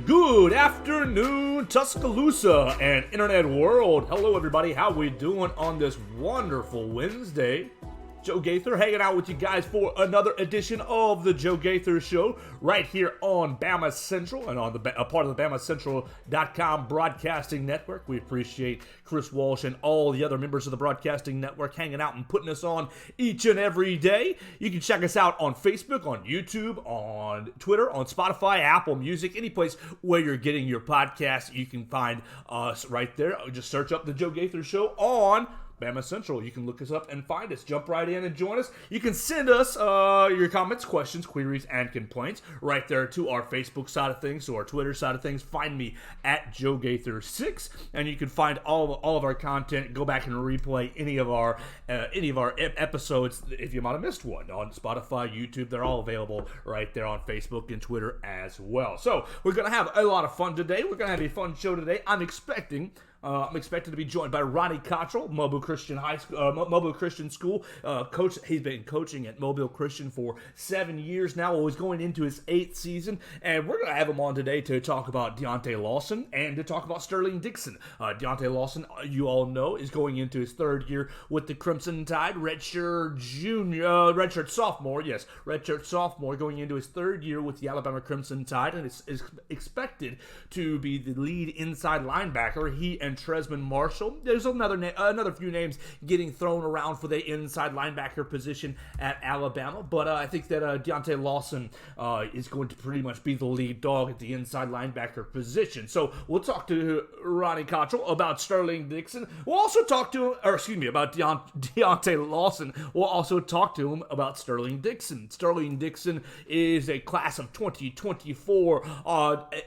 Good afternoon, Tuscaloosa and Internet World. Hello, everybody. How we doing on this wonderful Wednesday? Joe Gaither hanging out with you guys for another edition of the Joe Gaither Show right here on Bama Central and on a part of the BamaCentral.com broadcasting network. We appreciate Chris Walsh and all the other members of the broadcasting network hanging out and putting us on each and every day. You can check us out on Facebook, on YouTube, on Twitter, on Spotify, Apple Music, any place where you're getting your podcast. You can find us right there. Just search up the Joe Gaither Show on Bama Central. You can look us up and find us. Jump right in and join us. You can send us your comments, questions, queries, and complaints right there to our Facebook side of things, to our Twitter side of things. Find me at Joe Gaither6, and you can find all of our content. Go back and replay any of our episodes if you might have missed one on Spotify, YouTube. They're all available right there on Facebook and Twitter as well. So we're gonna have a lot of fun today. We're gonna have a fun show today. I'm expecting to be joined by Ronnie Cottrell, Mobile Christian School coach. He's been coaching at Mobile Christian for 7 years now. He's going into his 8th season, and we're going to have him on today to talk about Deontae Lawson and to talk about Sterling Dixon. Deontae Lawson, you all know, is going into his 3rd year with the Crimson Tide. Redshirt sophomore, going into his 3rd year with the Alabama Crimson Tide, and is expected to be the lead inside linebacker. He and Tresman Marshall. There's another few names getting thrown around for the inside linebacker position at Alabama, but I think that Deontae Lawson is going to pretty much be the lead dog at the inside linebacker position. So we'll talk to Ronnie Cottrell about Sterling Dixon. We'll also talk to him, about Deontae Lawson. We'll also talk to him about Sterling Dixon. Sterling Dixon is a class of 2024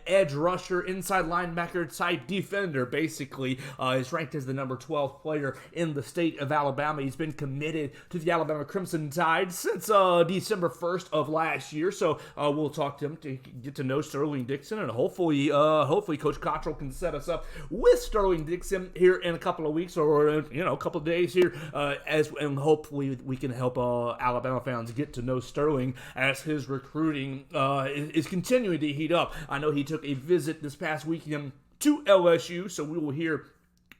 edge rusher, inside linebacker type defender, basically. Is ranked as the number 12 player in the state of Alabama. He's been committed to the Alabama Crimson Tide since December 1st of last year. So we'll talk to him to get to know Sterling Dixon, and hopefully Coach Cottrell can set us up with Sterling Dixon here in a couple of weeks or a couple of days here, and hopefully we can help Alabama fans get to know Sterling as his recruiting is continuing to heat up. I know he took a visit this past weekend to LSU, so we will hear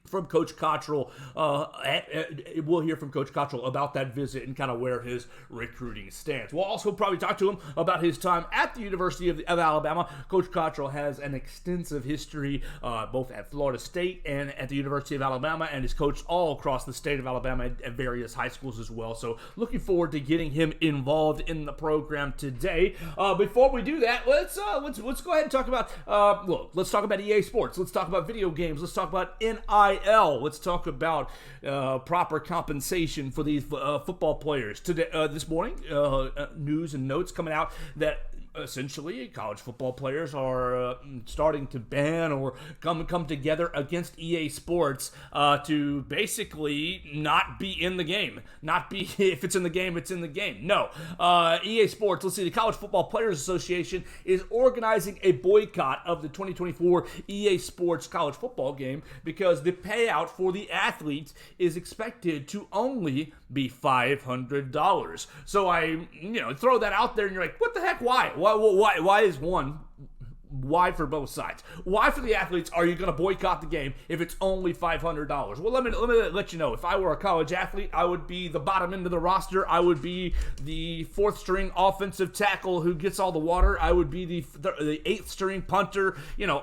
from Coach Cottrell. We'll hear from Coach Cottrell about that visit and kind of where his recruiting stands. We'll also probably talk to him about his time at the University of Alabama. Coach Cottrell has an extensive history both at Florida State and at the University of Alabama, and has coached all across the state of Alabama at various high schools as well. So looking forward to getting him involved in the program today. Before we do that, let's go ahead and talk about let's talk about EA Sports. Let's talk about video games. Let's talk about NIL. Let's talk about proper compensation for these football players. Today, this morning, news and notes coming out that essentially college football players are starting to ban or come together against EA Sports to basically not be in the game. Not be, if it's in the game, it's in the game. No. EA Sports, let's see, the College Football Players Association is organizing a boycott of the 2024 EA Sports college football game because the payout for the athletes is expected to only be $500. So I throw that out there and you're like, what the heck, why? Why is one? Why for both sides? Why for the athletes are you going to boycott the game if it's only $500? Well, let me let you know. If I were a college athlete, I would be the bottom end of the roster. I would be the 4th string offensive tackle who gets all the water. I would be the 8th string punter.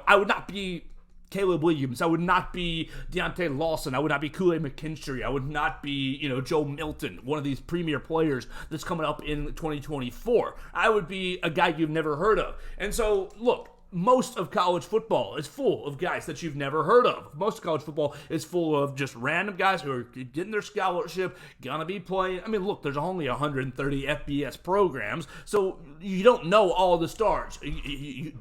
I would not be Caleb Williams. I would not be Deontae Lawson. I would not be Kool-Aid McKinstry. I would not be, Joe Milton, one of these premier players that's coming up in 2024. I would be a guy you've never heard of. And so, look, most of college football is full of guys that you've never heard of. Most of college football is full of just random guys who are getting their scholarship, gonna be playing. I mean, look, there's only 130 FBS programs, so you don't know all the stars. Do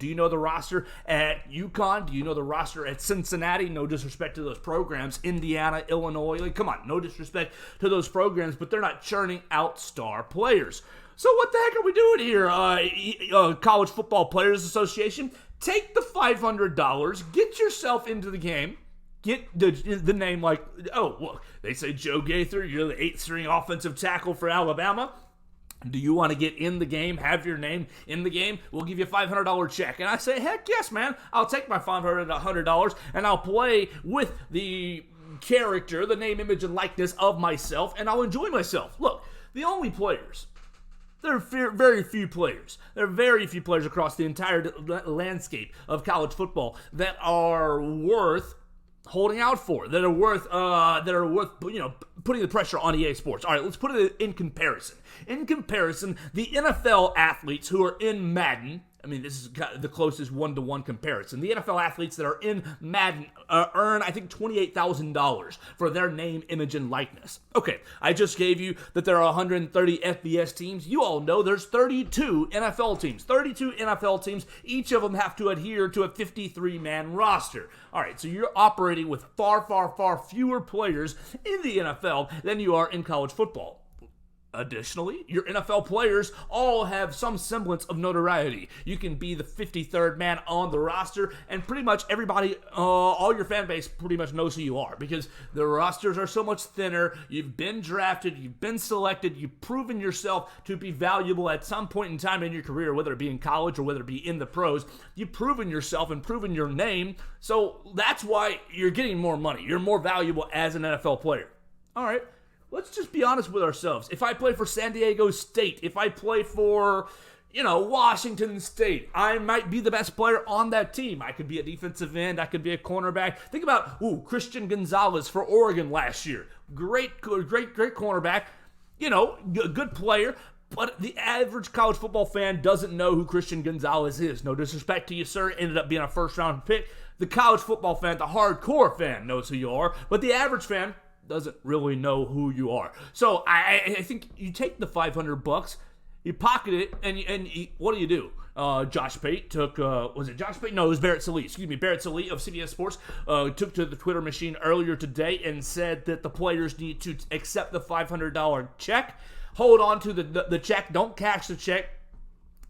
you know the roster at UConn? Do you know the roster at Cincinnati? No disrespect to those programs. Indiana, Illinois, come on, no disrespect to those programs, but they're not churning out star players. So what the heck are we doing here, College Football Players Association? Take the $500, get yourself into the game, get the name look, they say Joe Gaither, you're the 8th string offensive tackle for Alabama. Do you want to get in the game, have your name in the game? We'll give you a $500 check. And I say, heck yes, man. I'll take my $100 and I'll play with the character, the name, image, and likeness of myself, and I'll enjoy myself. Look, the only players, there are very few players. There are very few players across the entire landscape of college football that are worth holding out for, that are worth putting the pressure on EA Sports. All right, let's put it in comparison. In comparison, the NFL athletes who are in Madden, I mean, this is the closest one-to-one comparison. The NFL athletes that are in Madden earn, I think, $28,000 for their name, image, and likeness. Okay, I just gave you that there are 130 FBS teams. You all know there's 32 NFL teams. 32 NFL teams. Each of them have to adhere to a 53-man roster. All right, so you're operating with far, far, far fewer players in the NFL than you are in college football. Additionally, your NFL players all have some semblance of notoriety. You can be the 53rd man on the roster, and pretty much everybody, all your fan base pretty much knows who you are because the rosters are so much thinner. You've been drafted, you've been selected, you've proven yourself to be valuable at some point in time in your career, whether it be in college or whether it be in the pros. You've proven yourself and proven your name, so that's why you're getting more money. You're more valuable as an NFL player. All right. Let's just be honest with ourselves. If I play for San Diego State, if I play for, Washington State, I might be the best player on that team. I could be a defensive end. I could be a cornerback. Think about, Christian Gonzalez for Oregon last year. Great cornerback. Good player. But the average college football fan doesn't know who Christian Gonzalez is. No disrespect to you, sir. Ended up being a first-round pick. The college football fan, the hardcore fan, knows who you are. But the average fan doesn't really know who you are. So I think you take the $500, you pocket it, and what do? Josh Pate took, was it Josh Pate? No, it was Barrett Sallee. Barrett Sallee of CBS Sports took to the Twitter machine earlier today and said that the players need to accept the $500 check, hold on to the check, don't cash the check.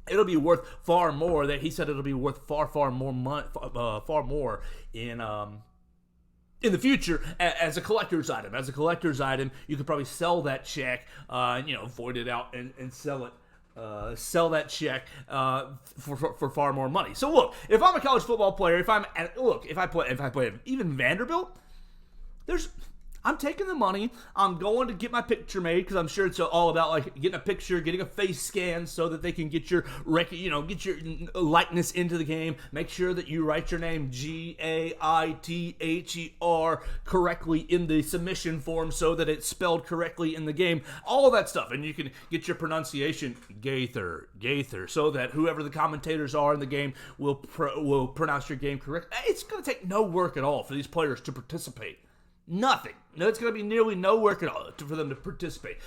It'll be worth far more. That he said it'll be worth far more money, far more in the future as a collector's item. As a collector's item, you could probably sell that check, void it out and sell it. Sell that check for far more money. So look, if I'm a college football player, if I play even Vanderbilt, I'm taking the money. I'm going to get my picture made because I'm sure it's all about like getting a picture, getting a face scan so that they can get your get your likeness into the game. Make sure that you write your name Gaither correctly in the submission form so that it's spelled correctly in the game. All of that stuff, and you can get your pronunciation Gaither, so that whoever the commentators are in the game will pronounce your game correct. It's going to take no work at all for these players to participate. Nothing. No, it's going to be nearly no work at all for them to participate.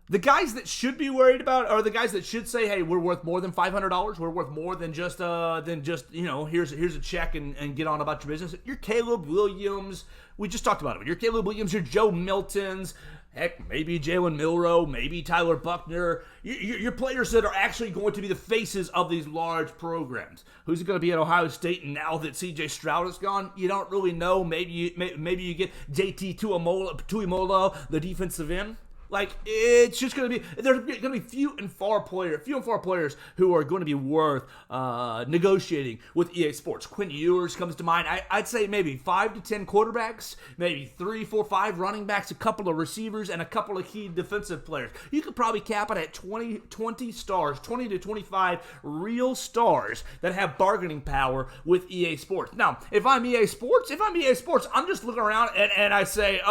The guys that should be worried about are the guys that should say, hey, we're worth more than $500. We're worth more than just here's a check and get on about your business. You're Caleb Williams. We just talked about it. You're Caleb Williams. You're Joe Miltons. Heck, maybe Jalen Milroe, maybe Tyler Buckner. You're players that are actually going to be the faces of these large programs. Who's going to be at Ohio State now that C.J. Stroud is gone? You don't really know. Maybe you get J.T. Tuimoloau, the defensive end. Like, it's just going to be, there's going to be few and far players who are going to be worth negotiating with EA Sports. Quinn Ewers comes to mind. I'd say maybe 5 to 10 quarterbacks, maybe 3, 4, 5 running backs, a couple of receivers, and a couple of key defensive players. You could probably cap it at 20 stars, 20 to 25 real stars that have bargaining power with EA Sports. Now, if I'm EA Sports, I'm just looking around and I say,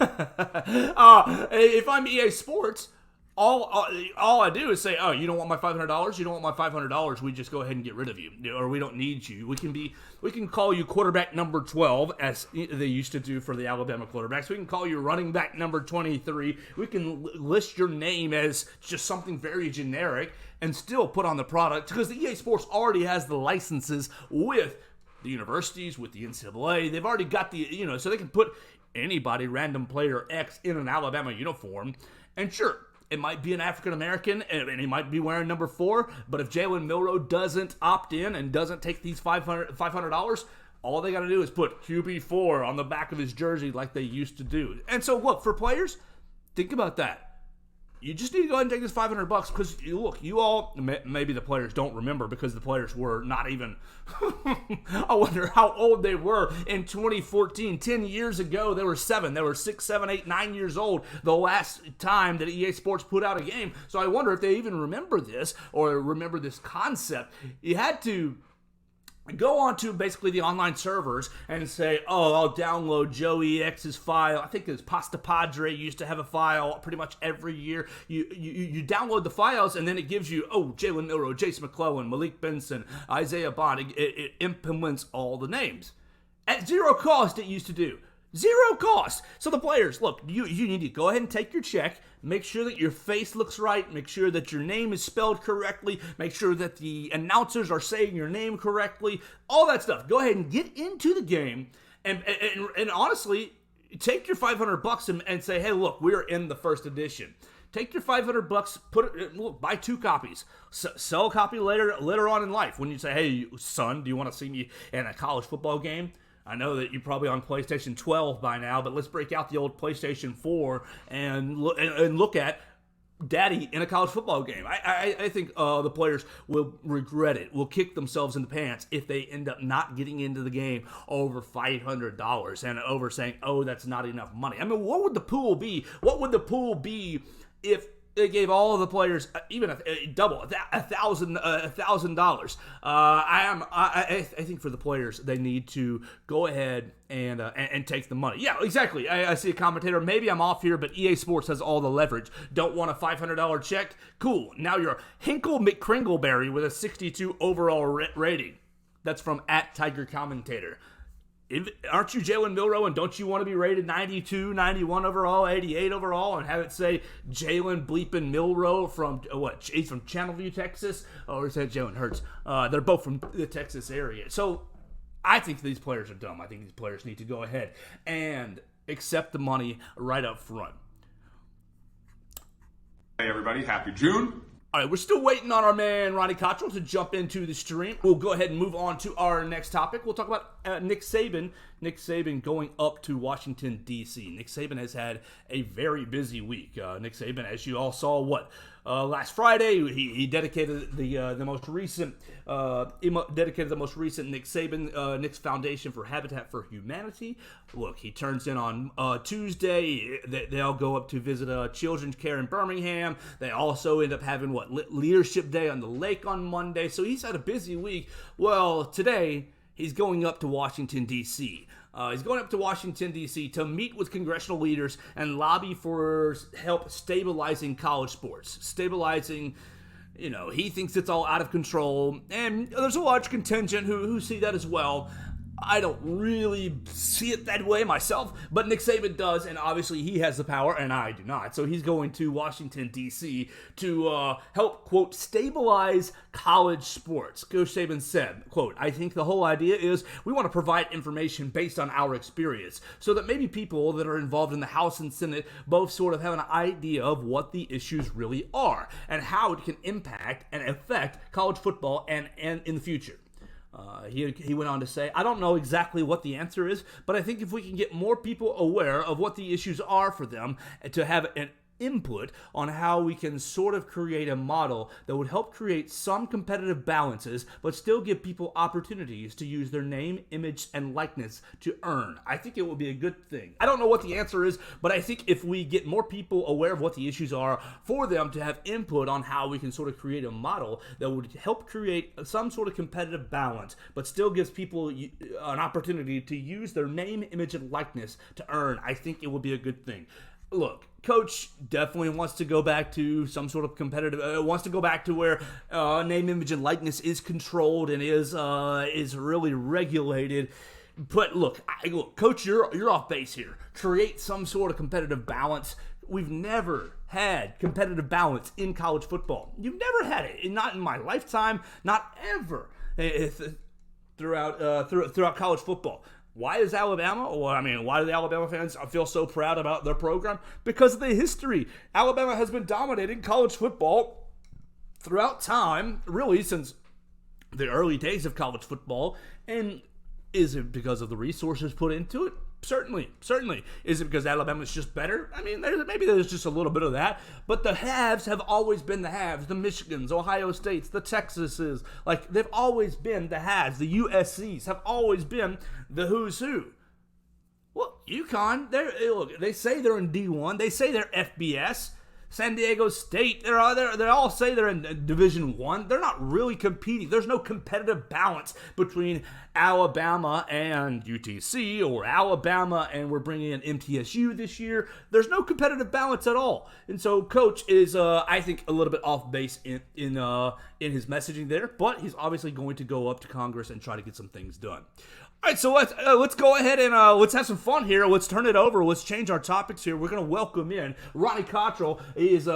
if I'm EA Sports, all I do is say, oh, you don't want my $500? You don't want my $500? We just go ahead and get rid of you, or we don't need you. We can call you quarterback number 12, as they used to do for the Alabama quarterbacks. We can call you running back number 23. We can list your name as just something very generic and still put on the product because the EA Sports already has the licenses with the universities, with the NCAA. They've already got the, so they can put anybody, random player X, in an Alabama uniform. And sure, it might be an African-American, and he might be wearing number 4, but if Jalen Milroe doesn't opt in and doesn't take these $500, all they got to do is put QB4 on the back of his jersey like they used to do. And so, look, for players, think about that. you just need to go ahead and take this $500 because look, you all, maybe the players don't remember because the players were not even, I wonder how old they were in 2014. 10 years ago, they were 7. They were 6, 7, 8, 9 years old the last time that EA Sports put out a game. So I wonder if they even remember this or remember this concept. You had to go on to basically the online servers and say, oh, I'll download Joey X's file. I think it was Pasta Padre used to have a file pretty much every year. You download the files, and then it gives you, oh, Jalen Milroe, Jason McClellan, Malik Benson, Isaiah Bond. It implements all the names. At zero cost, it used to do. Zero cost. So the players, look, you need to go ahead and take your check, make sure that your face looks right, make sure that your name is spelled correctly, make sure that the announcers are saying your name correctly, all that stuff. Go ahead and get into the game and honestly, take your $500 and say, hey, look, we're in the first edition. Take your $500, put it, look, buy 2 copies. Sell a copy later on in life when you say, hey, son, do you want to see me in a college football game? I know that you're probably on PlayStation 12 by now, but let's break out the old PlayStation 4 and look at Daddy in a college football game. I think the players will regret it, will kick themselves in the pants if they end up not getting into the game over $500 and over saying, oh, that's not enough money. I mean, what would the pool be? What would the pool be if they gave all of the players even a double, $1,000. I think for the players, they need to go ahead and take the money. Yeah, exactly. I see a commentator. Maybe I'm off here, but EA Sports has all the leverage. Don't want a $500 check? Cool. Now you're Hinkle McCringleberry with a 62 overall rating. That's from @TigerCommentator. Aren't you Jalen Milroe, and don't you want to be rated 92, 91 overall, 88 overall, and have it say Jalen bleeping Milroe from, he's from Channelview, Texas? Or is that Jalen Hurts? They're both from the Texas area. So I think these players are dumb. I think these players need to go ahead and accept the money right up front. Hey, everybody. Happy June. All right, we're still waiting on our man Ronnie Cottrell to jump into the stream. We'll go ahead and move on to our next topic. We'll talk about Nick Saban. Nick Saban going up to Washington, D.C. Nick Saban has had a very busy week. Nick Saban, as you all saw, last Friday, he dedicated the most recent Nick Saban Nick's Foundation for Habitat for Humanity. Look, he turns in on Tuesday. They'll go up to visit Children's Care in Birmingham. They also end up having Leadership Day on the lake on Monday. So he's had a busy week. Well, today he's going up to Washington, D.C. He's going up to Washington, D.C. to meet with congressional leaders and lobby for help stabilizing college sports. Stabilizing, he thinks it's all out of control. And there's a large contingent who see that as well. I don't really see it that way myself, but Nick Saban does, and obviously he has the power, and I do not. So he's going to Washington, D.C. to help, quote, stabilize college sports. Coach Saban said, quote, I think the whole idea is we want to provide information based on our experience so that maybe people that are involved in the House and Senate both sort of have an idea of what the issues really are and how it can impact and affect college football and in the future. He went on to say, I don't know exactly what the answer is, but I think if we can get more people aware of what the issues are for them to have an input on how we can sort of create a model that would help create some competitive balances, but still give people opportunities to use their name, image, and likeness to earn. I think it would be a good thing. I don't know what the answer is, but I think if we get more people aware of what the issues are for them to have input on how we can sort of create a model that would help create some sort of competitive balance, but still gives people an opportunity to use their name, image, and likeness to earn, I think it would be a good thing. Look, Coach definitely wants to go back to some sort of competitive, wants to go back to where name, image, and likeness is controlled and is really regulated. But look, Coach, you're off base here. Create some sort of competitive balance. We've never had competitive balance in college football. You've never had it. Not in my lifetime. Not ever. Throughout college football. Why is Alabama, why do the Alabama fans feel so proud about their program? Because of the history. Alabama has been dominating college football throughout time, really since the early days of college football. And is it because of the resources put into it? Certainly. Is it because Alabama's just better? I mean, maybe there's just a little bit of that. But the haves have always been the haves. The Michigans, Ohio States, the Texases. Like, they've always been the haves. The USCs have always been the who's who. Well, UConn, they say they're in D1. They say they're FBS. San Diego State, they all say they're in Division I. They're not really competing. There's no competitive balance between Alabama and UTC, or Alabama and we're bringing in MTSU this year. There's no competitive balance at all. And so Coach is, I think, a little bit off base in his messaging there, but he's obviously going to go up to Congress and try to get some things done. All right, so let's go ahead and let's have some fun here. Let's turn it over. Let's change our topics here. We're going to welcome in Ronnie Cottrell. He is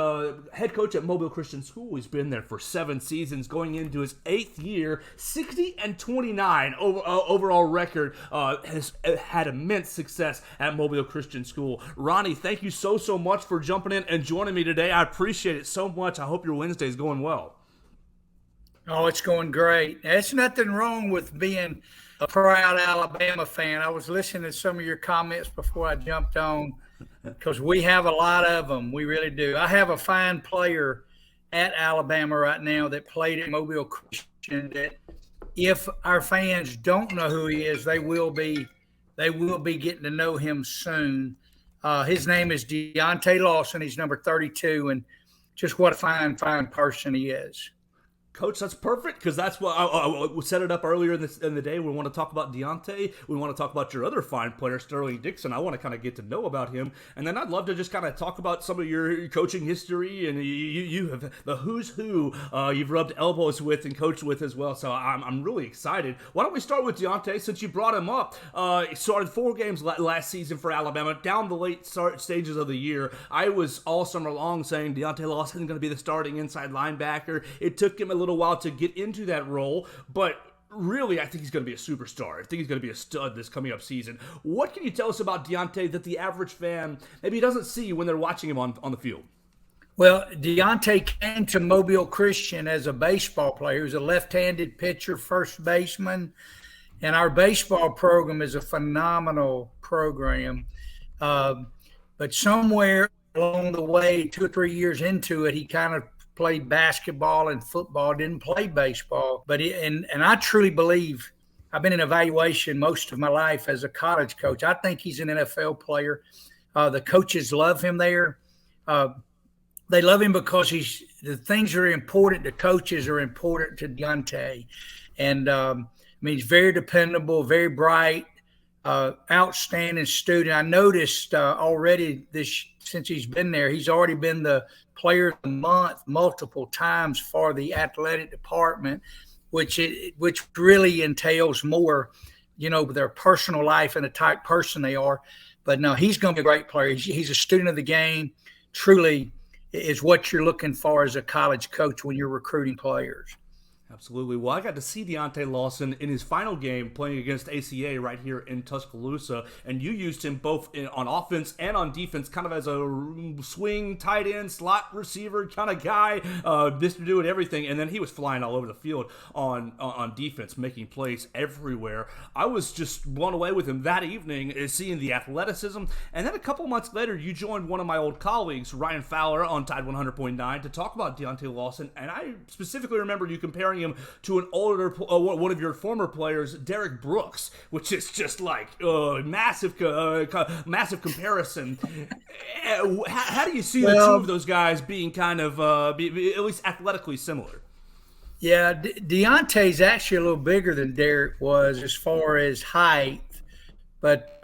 head coach at Mobile Christian School. He's been there for 7 seasons, going into his 8th year. 60-29 overall record. Has had immense success at Mobile Christian School. Ronnie, thank you so much for jumping in and joining me today. I appreciate it so much. I hope your Wednesday is going well. Oh, it's going great. There's nothing wrong with being a proud Alabama fan. I was listening to some of your comments before I jumped on, because we have a lot of them. We really do. I have a fine player at Alabama right now that played at Mobile Christian that if our fans don't know who he is, they will be getting to know him soon. His name is Deontae Lawson. He's number 32, and just what a fine person he is. Coach, that's perfect, because that's what I set it up earlier in the day. We want to talk about Deontae. We want to talk about your other fine player, Sterling Dixon. I want to kind of get to know about him. And then I'd love to just kind of talk about some of your coaching history. And you have the who's who you've rubbed elbows with and coached with as well. So I'm really excited. Why don't we start with Deontae, since you brought him up. He started 4 games last season for Alabama, down the late stages of the year. I was all summer long saying Deontae Lawson is going to be the starting inside linebacker. It took him a little while to get into that role, but really, I think he's going to be a superstar. I think he's going to be a stud this coming up season. What can you tell us about Deontae that the average fan maybe doesn't see when they're watching him on the field? Well, Deontae came to Mobile Christian as a baseball player. He was a left-handed pitcher, first baseman, and our baseball program is a phenomenal program. But somewhere along the way, 2 or 3 years into it, he kind of played basketball and football, didn't play baseball. But and I truly believe, I've been in evaluation most of my life as a college coach. I think he's an NFL player. The coaches love him there. They love him because the things that are important to coaches are important to Deontae. And he's very dependable, very bright, outstanding student. I noticed already since he's been there, he's already been the player of the month multiple times for the athletic department, which really entails more, their personal life and the type person they are. But no, he's going to be a great player. He's a student of the game. Truly is what you're looking for as a college coach when you're recruiting players. Absolutely. Well, I got to see Deontae Lawson in his final game playing against ACA right here in Tuscaloosa, and you used him both on offense and on defense, kind of as a swing, tight end, slot receiver kind of guy, just doing everything, and then he was flying all over the field on defense, making plays everywhere. I was just blown away with him that evening, seeing the athleticism, and then a couple months later, you joined one of my old colleagues, Ryan Fowler, on Tide 100.9 to talk about Deontae Lawson, and I specifically remember you comparing him to an older, one of your former players, Derek Brooks, which is just like massive comparison. How do you see the two of those guys being kind of at least athletically similar? Yeah, Deontae's actually a little bigger than Derek was as far as height, but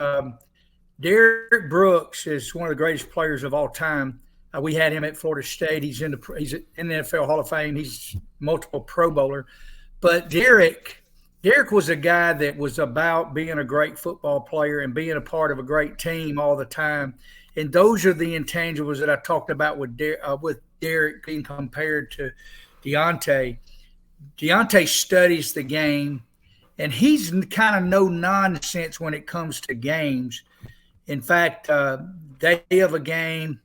Derek Brooks is one of the greatest players of all time. We had him at Florida State. He's in the NFL Hall of Fame. He's multiple Pro Bowler. But Derek was a guy that was about being a great football player and being a part of a great team all the time. And those are the intangibles that I talked about with Derek being compared to Deontae. Deontae studies the game, and he's kind of no nonsense when it comes to games. In fact, day of a game,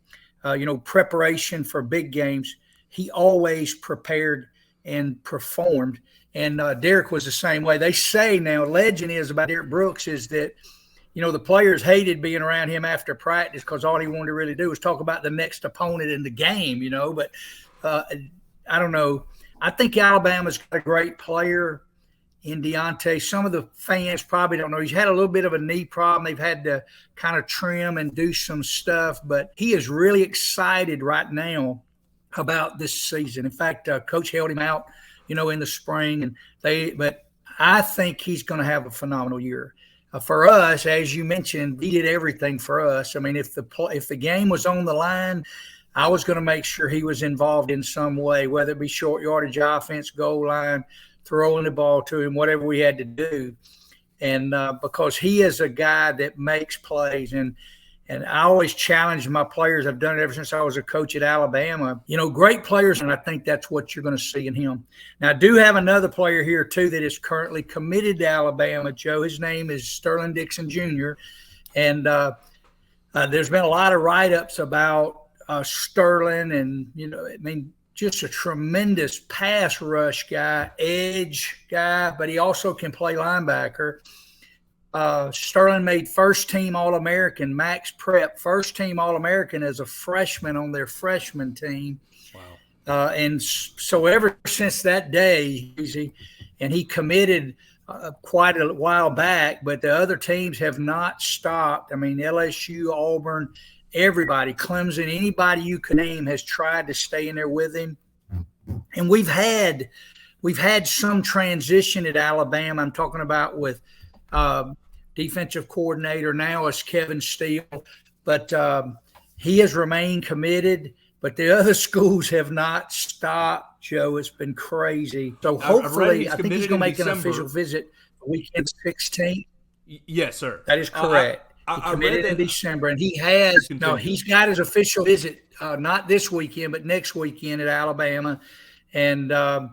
preparation for big games, he always prepared and performed. And Derek was the same way. They say now, legend is about Derek Brooks is that the players hated being around him after practice because all he wanted to really do was talk about the next opponent in the game, But I don't know. I think Alabama's got a great player in Deontae. Some of the fans probably don't know. He's had a little bit of a knee problem. They've had to kind of trim and do some stuff, but he is really excited right now about this season. In fact, Coach held him out, in the spring, but I think he's going to have a phenomenal year. For us, as you mentioned, he did everything for us. I mean, if the game was on the line, I was going to make sure he was involved in some way, whether it be short yardage offense, goal line, throwing the ball to him, whatever we had to do. And because he is a guy that makes plays. And I always challenge my players. I've done it ever since I was a coach at Alabama. Great players, and I think that's what you're going to see in him. Now, I do have another player here, too, that is currently committed to Alabama, Joe. His name is Sterling Dixon Jr., and there's been a lot of write-ups about Sterling, and just a tremendous pass rush guy, edge guy, but he also can play linebacker. Sterling made first-team All-American, Max Prep, first-team All-American as a freshman on their freshman team. Wow. And so ever since that day, he committed quite a while back, but the other teams have not stopped. I mean, LSU, Auburn, everybody, Clemson, anybody you can name has tried to stay in there with him. And we've had some transition at Alabama. I'm talking about with defensive coordinator now is Kevin Steele, but he has remained committed. But the other schools have not stopped, Joe. It's been crazy. So hopefully, I think he's going to make an official visit the weekend 16th. Yes, sir. That is correct. He committed in December, and he's got his official visit, not this weekend, but next weekend at Alabama. And, I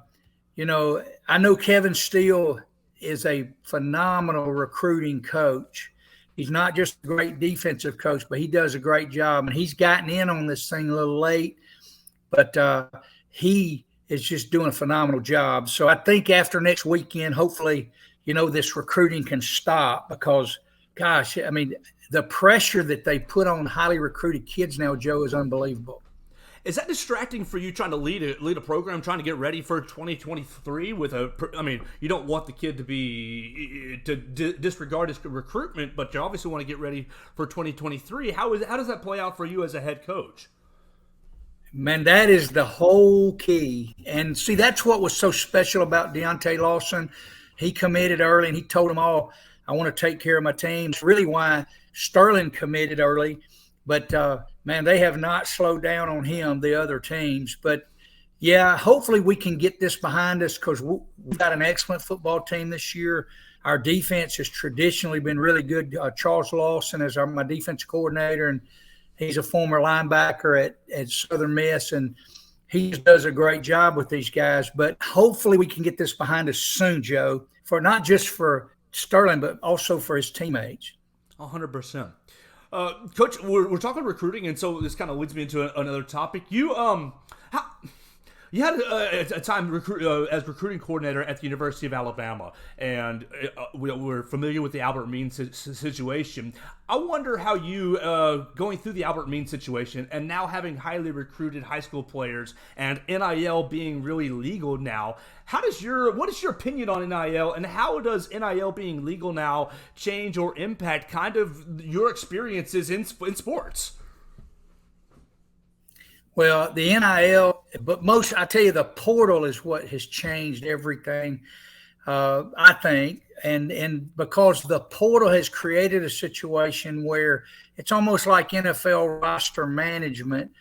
know Kevin Steele is a phenomenal recruiting coach. He's not just a great defensive coach, but he does a great job. And he's gotten in on this thing a little late, but he is just doing a phenomenal job. So I think after next weekend, hopefully, this recruiting can stop because – gosh, I mean, the pressure that they put on highly recruited kids now, Joe, is unbelievable. Is that distracting for you trying to lead a program, trying to get ready for 2023 you don't want the kid to disregard his recruitment, but you obviously want to get ready for 2023. How does that play out for you as a head coach? Man, that is the whole key. And see, that's what was so special about Deontae Lawson. He committed early, and he told them all, I want to take care of my team. It's really why Sterling committed early. But, man, they have not slowed down on him, the other teams. But, yeah, hopefully we can get this behind us because we've got an excellent football team this year. Our defense has traditionally been really good. Charles Lawson is my defense coordinator, and he's a former linebacker at Southern Miss, and he does a great job with these guys. But hopefully we can get this behind us soon, Joe, for not just for Sterling, but also for his teammates. 100%. Coach, we're talking recruiting, and so this kind of leads me into another topic. You had a time as recruiting coordinator at the University of Alabama, and we're familiar with the Albert Means situation. I wonder how you, going through the Albert Means situation and now having highly recruited high school players and NIL being really legal now, what is your opinion on NIL, and how does NIL being legal now change or impact kind of your experiences in sports? Well, the NIL, but I tell you, the portal is what has changed everything, I think. And because the portal has created a situation where it's almost like NFL roster management.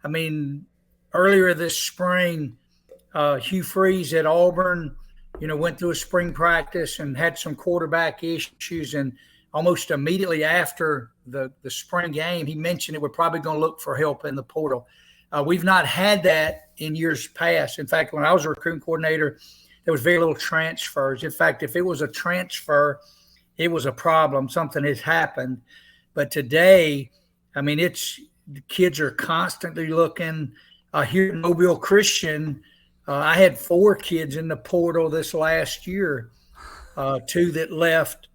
I mean, earlier this spring, Hugh Freeze at Auburn, went through a spring practice and had some quarterback issues. And almost immediately after the spring game, he mentioned it, we're probably going to look for help in the portal. We've not had that in years past. In fact, when I was a recruiting coordinator, there was very little transfers. In fact, if it was a transfer, it was a problem. Something has happened. But today, I mean, the kids are constantly looking. Here at Mobile Christian, I had 4 kids in the portal this last year, 2 that left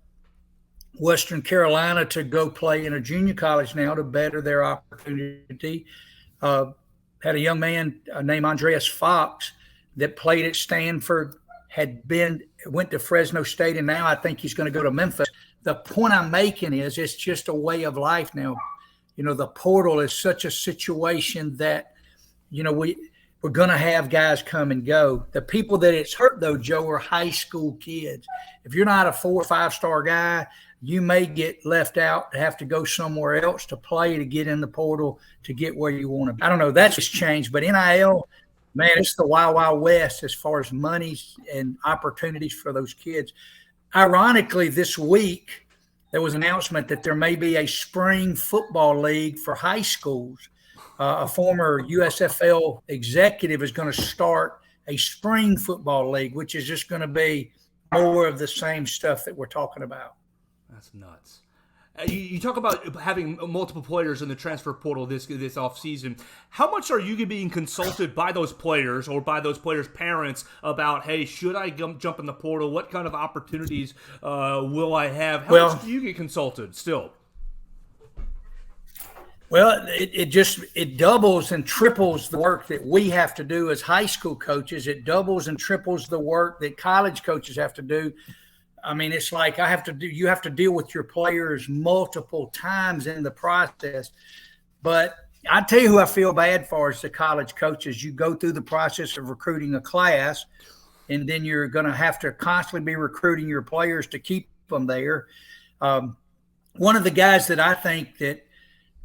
Western Carolina to go play in a junior college now to better their opportunity. Had a young man named Andreas Fox that played at Stanford, went to Fresno State, and now I think he's going to go to Memphis. The point I'm making is it's just a way of life now. The portal is such a situation that, we're going to have guys come and go. The people that it's hurt, though, Joe, are high school kids. If you're not a 4 or 5-star guy, you may get left out, have to go somewhere else to play, to get in the portal, to get where you want to be. I don't know. That's just changed. But NIL, man, it's the wild, wild west as far as monies and opportunities for those kids. Ironically, this week, there was an announcement that there may be a spring football league for high schools. A former USFL executive is going to start a spring football league, which is just going to be more of the same stuff that we're talking about. That's nuts. You talk about having multiple players in the transfer portal this offseason. How much are you being consulted by those players or by those players' parents about, hey, should I jump in the portal? What kind of opportunities will I have? How much do you get consulted still? Well, it doubles and triples the work that we have to do as high school coaches. It doubles and triples the work that college coaches have to do. I mean, it's like you have to deal with your players multiple times in the process. But I tell you who I feel bad for is the college coaches. You go through the process of recruiting a class, and then you're going to have to constantly be recruiting your players to keep them there. One of the guys that I think that,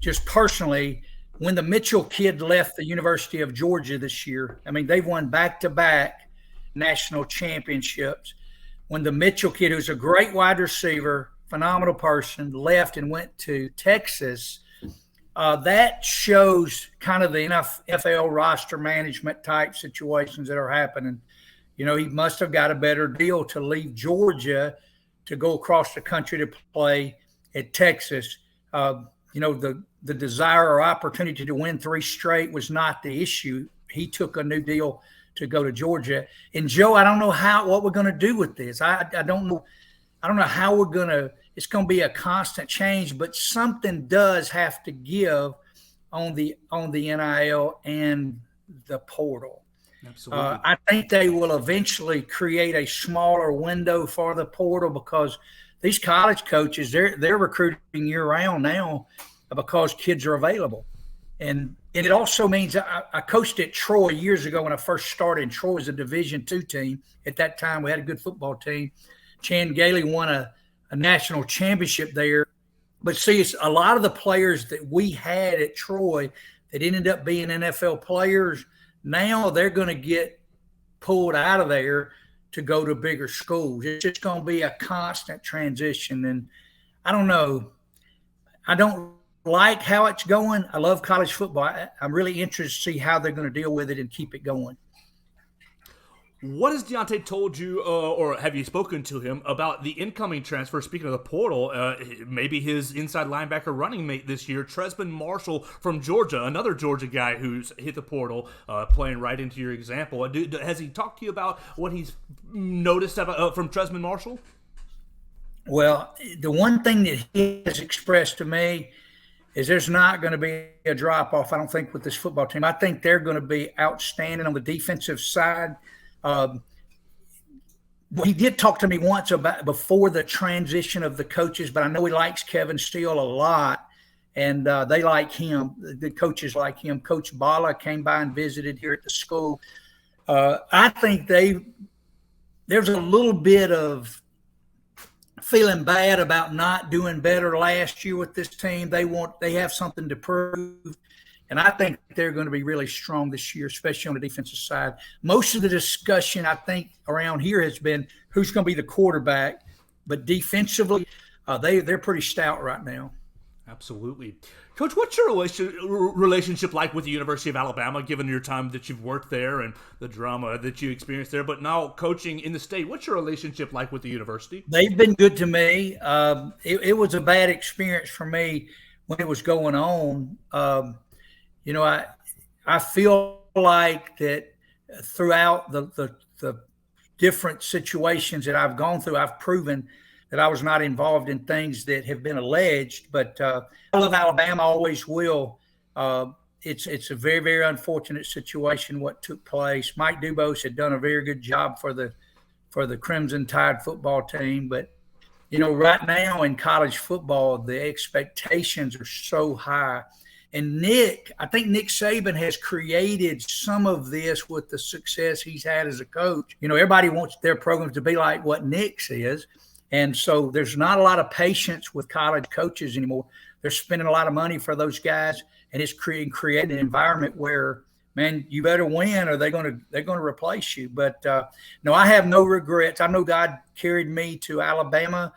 just personally, when the Mitchell kid left the University of Georgia this year, I mean, they've won back-to-back national championships. When the Mitchell kid, who's a great wide receiver, phenomenal person, left and went to Texas, that shows kind of the NFL roster management type situations that are happening. He must have got a better deal to leave Georgia to go across the country to play at Texas. The desire or opportunity to win 3 straight was not the issue. He took a new deal to go to Georgia. And Joe, I don't know what we're going to do with this. I don't know how we're going to. It's going to be a constant change, but something does have to give on the NIL and the portal. Absolutely. I think they will eventually create a smaller window for the portal because these college coaches, they're recruiting year round now because kids are available. And it also means I coached at Troy years ago when I first started. Troy was a Division II team. At that time, we had a good football team. Chan Gailey won a national championship there. But see, it's a lot of the players that we had at Troy that ended up being NFL players, now they're going to get pulled out of there to go to bigger schools. It's just going to be a constant transition. And I don't know. I don't like how it's going. I love college football. I'm really interested to see how they're going to deal with it and keep it going. What has Deontae told you, or have you spoken to him about the incoming transfer? Speaking of the portal, maybe his inside linebacker running mate this year, Tresman Marshall from Georgia, another Georgia guy who's hit the portal, playing right into your example. Has he talked to you about what he's noticed from Tresman Marshall? Well, the one thing that he has expressed to me is there's not going to be a drop-off, I don't think, with this football team. I think they're going to be outstanding on the defensive side. He did talk to me once about before the transition of the coaches, but I know he likes Kevin Steele a lot, and they like him. The coaches like him. Coach Bala came by and visited here at the school. I think there's a little bit of feeling bad about not doing better last year with this team. They have something to prove. And I think they're going to be really strong this year, especially on the defensive side. Most of the discussion, I think, around here has been who's going to be the quarterback. But defensively, they're pretty stout right now. Absolutely. Coach, what's your relationship like with the University of Alabama, given your time that you've worked there and the drama that you experienced there, but now coaching in the state? What's your relationship like with the university? They've been good to me. It was a bad experience for me when it was going on. I feel like that throughout the different situations that I've gone through, I've proven that I was not involved in things that have been alleged. But I love Alabama, always will. It's a very, very unfortunate situation what took place. Mike Dubose had done a very good job for the Crimson Tide football team, but right now in college football, the expectations are so high. And I think Nick Saban has created some of this with the success he's had as a coach. Everybody wants their programs to be like what Nick's is. And so there's not a lot of patience with college coaches anymore. They're spending a lot of money for those guys, and it's creating an environment where, man, you better win or they're going to replace you. But no, I have no regrets. I know God carried me to Alabama,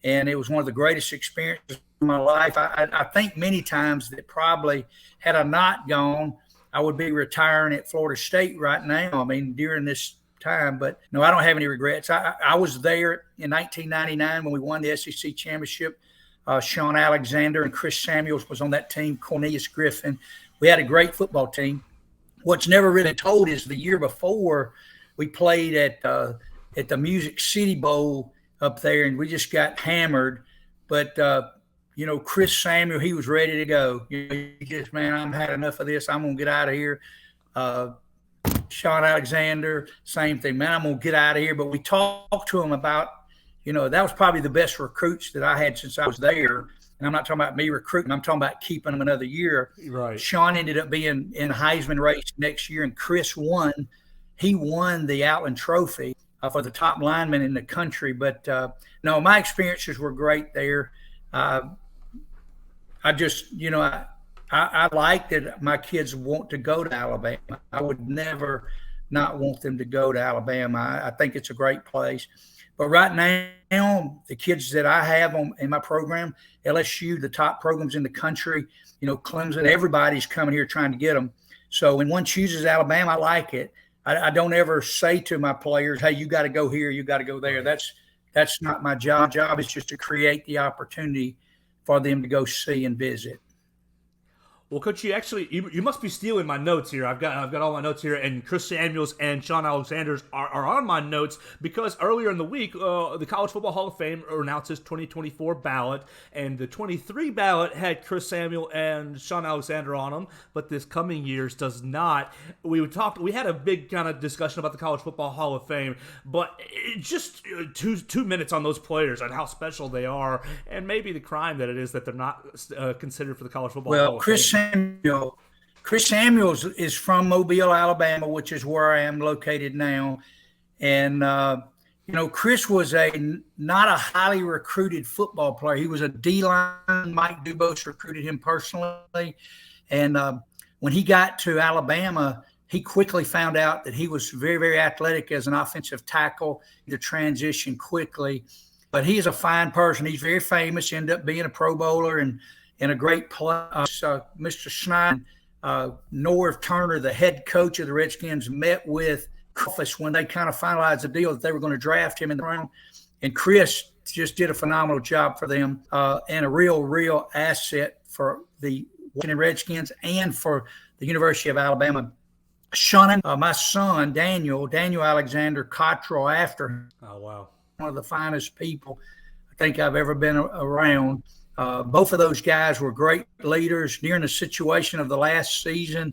and it was one of the greatest experiences of my life. I think many times that probably had I not gone, I would be retiring at Florida State right now. I mean, during this time. But no, I don't have any regrets. I was there in 1999 when we won the SEC championship. Sean Alexander and Chris Samuels was on that team. Cornelius Griffin. We had a great football team. What's never really told is the year before we played at the Music City Bowl up there, and we just got hammered. But Chris Samuel, he was ready to go. He just, man, I've had enough of this. I'm gonna get out of here. Sean Alexander, same thing, man. I'm gonna get out of here. But we talked to him about, that was probably the best recruits that I had since I was there. And I'm not talking about me recruiting. I'm talking about keeping them another year. Right. Sean ended up being in the Heisman race next year, and Chris won. He won the Outland Trophy for the top lineman in the country. But no, my experiences were great there. I just, I like that my kids want to go to Alabama. I would never not want them to go to Alabama. I think it's a great place. But right now, the kids that I have in my program, LSU, the top programs in the country, Clemson, everybody's coming here trying to get them. So when one chooses Alabama, I like it. I don't ever say to my players, hey, you got to go here, you got to go there. That's not my job. My job is just to create the opportunity for them to go see and visit. Well, Coach, you must be stealing my notes here. I've got all my notes here, and Chris Samuels and Sean Alexander are on my notes because earlier in the week, the College Football Hall of Fame announced its 2024 ballot, and the 23 ballot had Chris Samuel and Sean Alexander on them, but this coming year's does not. We had a big kind of discussion about the College Football Hall of Fame, but just 2 minutes on those players and how special they are, and maybe the crime that it is that they're not considered for the College Football Hall of Fame. Chris Samuels is from Mobile, Alabama, which is where I am located now. And, Chris was not a highly recruited football player. He was a D-line. Mike Dubose recruited him personally. And when he got to Alabama, he quickly found out that he was very, very athletic as an offensive tackle, to transition quickly. But he is a fine person. He's very famous, ended up being a Pro Bowler and a great play. Mr. Schneider, Norv Turner, the head coach of the Redskins, met with office when they kind of finalized the deal that they were going to draft him in the round. And Chris just did a phenomenal job for them and a real asset for the Washington Redskins and for the University of Alabama. Sean, my son, Daniel Alexander Cottrell, after. Oh, wow. One of the finest people I think I've ever been around. Both of those guys were great leaders during the situation of the last season.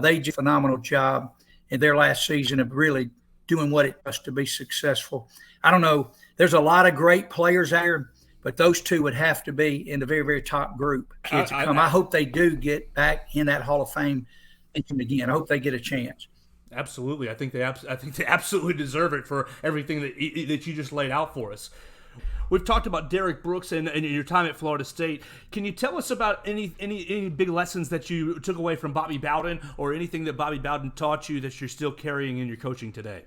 They did a phenomenal job in their last season of really doing what it does to be successful. I don't know. There's a lot of great players out here, but those two would have to be in the very, very top group. Kids to come. I hope they do get back in that Hall of Fame again. I hope they get a chance. Absolutely. I think they absolutely deserve it for everything that you just laid out for us. We've talked about Derek Brooks and your time at Florida State. Can you tell us about any big lessons that you took away from Bobby Bowden, or anything that Bobby Bowden taught you that you're still carrying in your coaching today?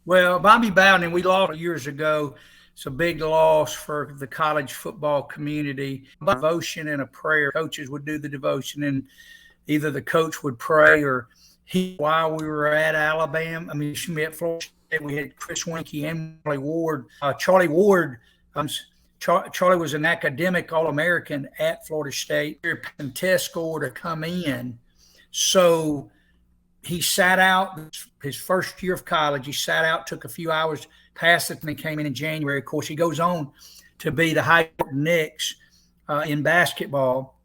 Well, Bobby Bowden, we lost years ago. It's a big loss for the college football community. Devotion and a prayer. Coaches would do the devotion, and either the coach would pray or while we were at Alabama. At Florida State, we had Chris Winkie and Charlie Ward. Charlie was an academic All-American at Florida State. And test score to come in. So, he sat out his first year of college. He sat out, took a few hours, passed it, and then came in January. Of course, he goes on to be the high Knicks in basketball.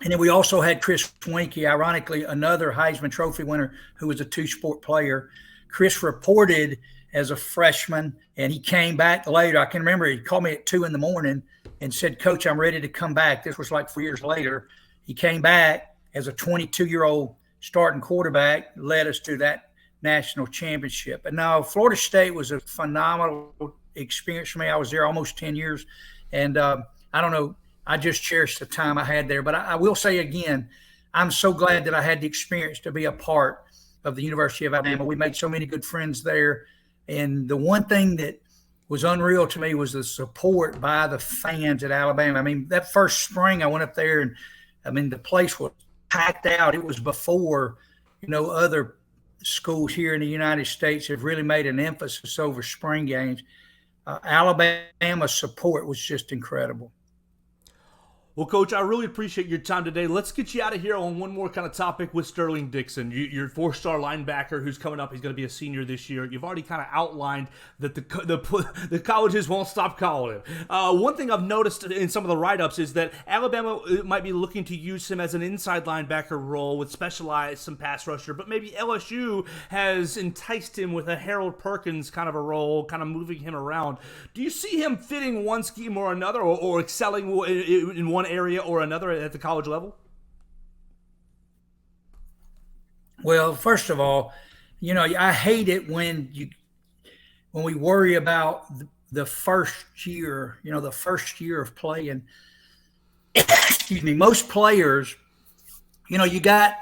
And then we also had Chris Winkie, ironically, another Heisman Trophy winner who was a two-sport player. Chris reported as a freshman, and he came back later. I can remember he called me at 2 a.m. and said, "Coach, I'm ready to come back." This was like 4 years later. He came back as a 22-year-old starting quarterback, led us to that national championship. And now Florida State was a phenomenal experience for me. I was there almost 10 years. And I don't know, I just cherished the time I had there. But I will say again, I'm so glad that I had the experience to be a part of the University of Alabama. We made so many good friends there. And the one thing that was unreal to me was the support by the fans at Alabama. I mean, that first spring I went up there, and I mean, the place was packed out. It was before, other schools here in the United States have really made an emphasis over spring games. Alabama's support was just incredible. Well, Coach, I really appreciate your time today. Let's get you out of here on one more kind of topic with Sterling Dixon. Your 4-star linebacker who's coming up. He's going to be a senior this year. You've already kind of outlined that the colleges won't stop calling him. One thing I've noticed in some of the write-ups is that Alabama might be looking to use him as an inside linebacker role with specialized some pass rusher, but maybe LSU has enticed him with a Harold Perkins kind of a role, kind of moving him around. Do you see him fitting one scheme or another, or excelling in one area or another at the college level? Well, first of all, I hate it when we worry about the first year, the first year of playing. Excuse me. Most players, you got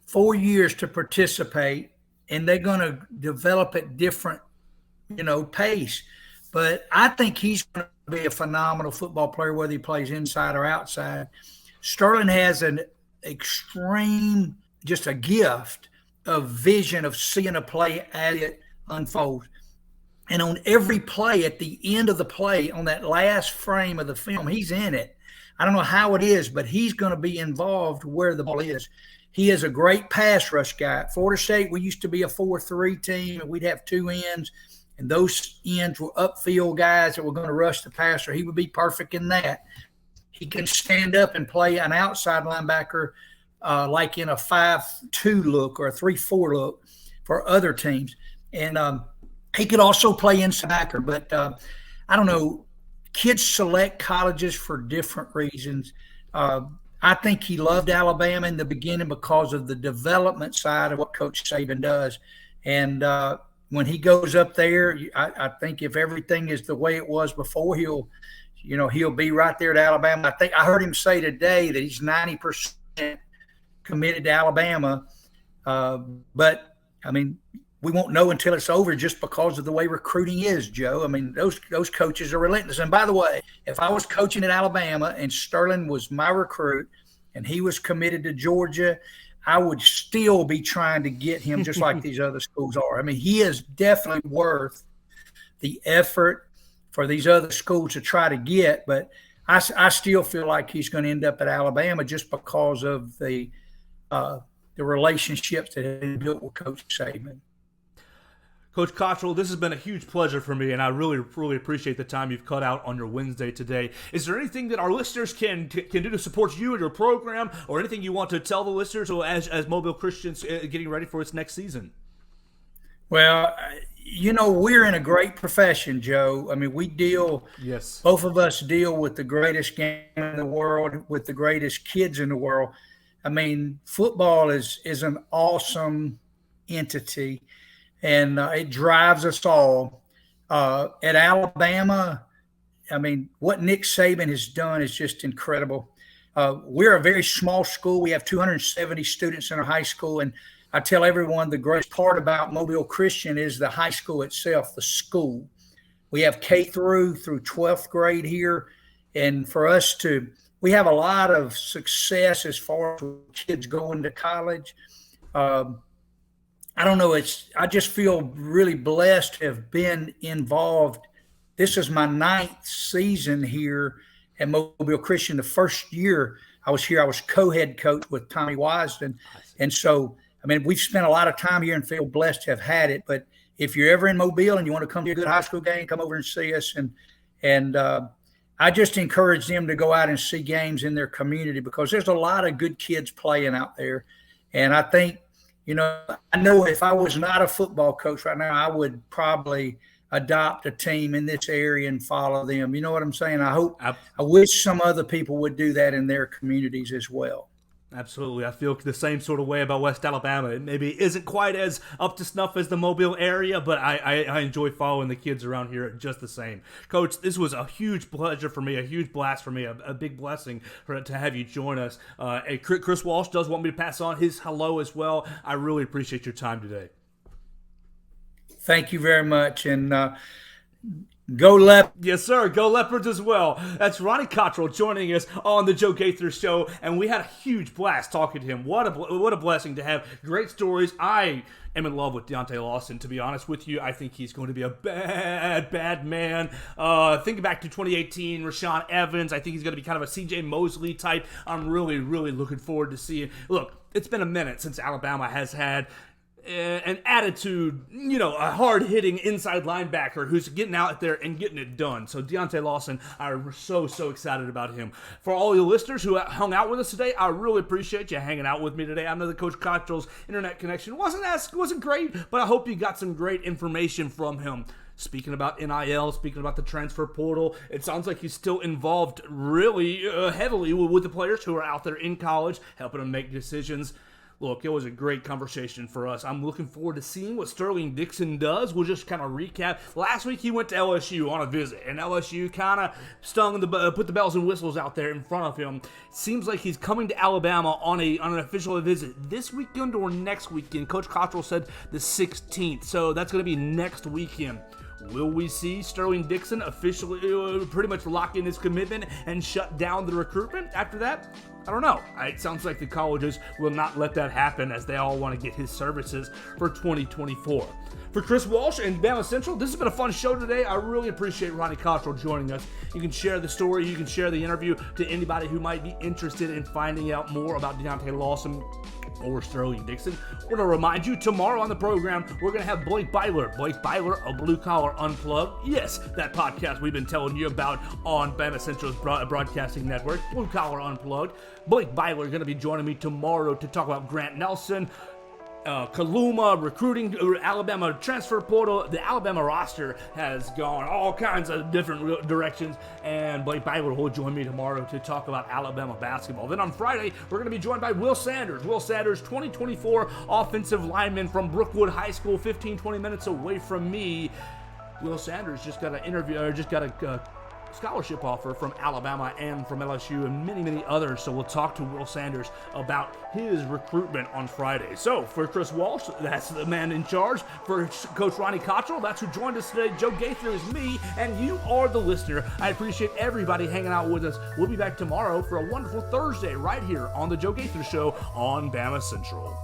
4 years to participate, and they're going to develop at different, pace. But I think he's going to be a phenomenal football player, whether he plays inside or outside. Sterling has an extreme, just a gift of vision of seeing a play as it unfolds. And on every play, at the end of the play, on that last frame of the film, he's in it. I don't know how it is, but he's going to be involved where the ball is. He is a great pass rush guy. At Florida State, we used to be a 4-3 team, and we'd have 2 ends. And those ends were upfield guys that were going to rush the passer. He would be perfect in that. He can stand up and play an outside linebacker like in a 5-2 look or a 3-4 look for other teams. And he could also play inside backer. But I don't know. Kids select colleges for different reasons. I think he loved Alabama in the beginning because of the development side of what Coach Saban does. And when he goes up there, I think if everything is the way it was before, he'll be right there at Alabama. I heard him say today that he's 90% committed to Alabama. But I mean, we won't know until it's over just because of the way recruiting is, Joe. I mean, those coaches are relentless. And by the way, if I was coaching at Alabama and Sterling was my recruit and he was committed to Georgia, I would still be trying to get him just like these other schools are. I mean, he is definitely worth the effort for these other schools to try to get, but I still feel like he's going to end up at Alabama just because of the relationships that have been built with Coach Saban. Coach Cottrell, this has been a huge pleasure for me, and I really, really appreciate the time you've cut out on your Wednesday today. Is there anything that our listeners can do to support you and your program, or anything you want to tell the listeners as Mobile Christians getting ready for its next season? Well, we're in a great profession, Joe. I mean, both of us deal with the greatest game in the world, with the greatest kids in the world. I mean, football is an awesome entity. And it drives us all. At Alabama, I mean, what Nick Saban has done is just incredible. We're a very small school. We have 270 students in our high school. And I tell everyone the greatest part about Mobile Christian is the high school itself, the school. We have K through 12th grade here. And for us we have a lot of success as far as kids going to college. I don't know. I just feel really blessed to have been involved. This is my 9th season here at Mobile Christian. The first year I was here, I was co-head coach with Tommy Wisden. And so, I mean, we've spent a lot of time here and feel blessed to have had it. But if you're ever in Mobile and you want to come to a good high school game, come over and see us. And I just encourage them to go out and see games in their community, because there's a lot of good kids playing out there. And I think, I know if I was not a football coach right now, I would probably adopt a team in this area and follow them. You know what I'm saying? I wish some other people would do that in their communities as well. Absolutely. I feel the same sort of way about West Alabama. It maybe isn't quite as up to snuff as the Mobile area, but I enjoy following the kids around here just the same. Coach, this was a huge pleasure for me, a huge blast for me, a big blessing to have you join us. Chris Walsh does want me to pass on his hello as well. I really appreciate your time today. Thank you very much. And go Leopards. Yes, sir. Go Leopards as well. That's Ronnie Cottrell joining us on the Joe Gaither Show, and we had a huge blast talking to him. What a blessing to have great stories. I am in love with Deontae Lawson, to be honest with you. I think he's going to be a bad man. Think back to 2018, Rashaan Evans. I think he's going to be kind of a C.J. Mosley type. I'm really, really looking forward to seeing. Look, it's been a minute since Alabama has had an attitude, a hard-hitting inside linebacker who's getting out there and getting it done. So Deontae Lawson, I'm so excited about him. For all you listeners who hung out with us today, I really appreciate you hanging out with me today. I know that Coach Cottrell's internet connection wasn't great, but I hope you got some great information from him. Speaking about NIL, speaking about the transfer portal, it sounds like he's still involved really heavily with the players who are out there in college, helping them make decisions. Look, it was a great conversation for us. I'm looking forward to seeing what Sterling Dixon does. We'll just kind of recap. Last week he went to LSU on a visit, and LSU kind of put the bells and whistles out there in front of him. Seems like he's coming to Alabama on an official visit this weekend or next weekend. Coach Cottrell said the 16th, so that's going to be next weekend. Will we see Sterling Dixon officially pretty much lock in his commitment and shut down the recruitment after that? I don't know. It sounds like the colleges will not let that happen, as they all want to get his services for 2024. For Chris Walsh and Bama Central, this has been a fun show today. I really appreciate Ronnie Cottrell joining us. You can share the story, you can share the interview to anybody who might be interested in finding out more about Deontae Lawson or Sterling Dixon. I want to remind you, tomorrow on the program, we're going to have Blake Byler. Blake Byler, a Blue Collar Unplugged. Yes, that podcast we've been telling you about on Bama Central's broadcasting network, Blue Collar Unplugged. Blake Byler is going to be joining me tomorrow to talk about Grant Nelson, Kaluma, recruiting, Alabama transfer portal. The Alabama roster has gone all kinds of different directions, and Blake Byler will join me tomorrow to talk about Alabama basketball. Then on Friday, we're going to be joined by Will Sanders. Will Sanders, 2024 offensive lineman from Brookwood High School, 15-20 minutes away from me. Will Sanders just got a scholarship offer from Alabama and from LSU and many others. So we'll talk to Will Sanders about his recruitment on Friday. So for Chris Walsh, that's the man in charge. For Coach Ronnie Cottrell, that's who joined us today. Joe Gaither is me, and you are the listener. I appreciate everybody hanging out with us. We'll be back tomorrow for a wonderful Thursday right here on the Joe Gaither Show on Bama Central.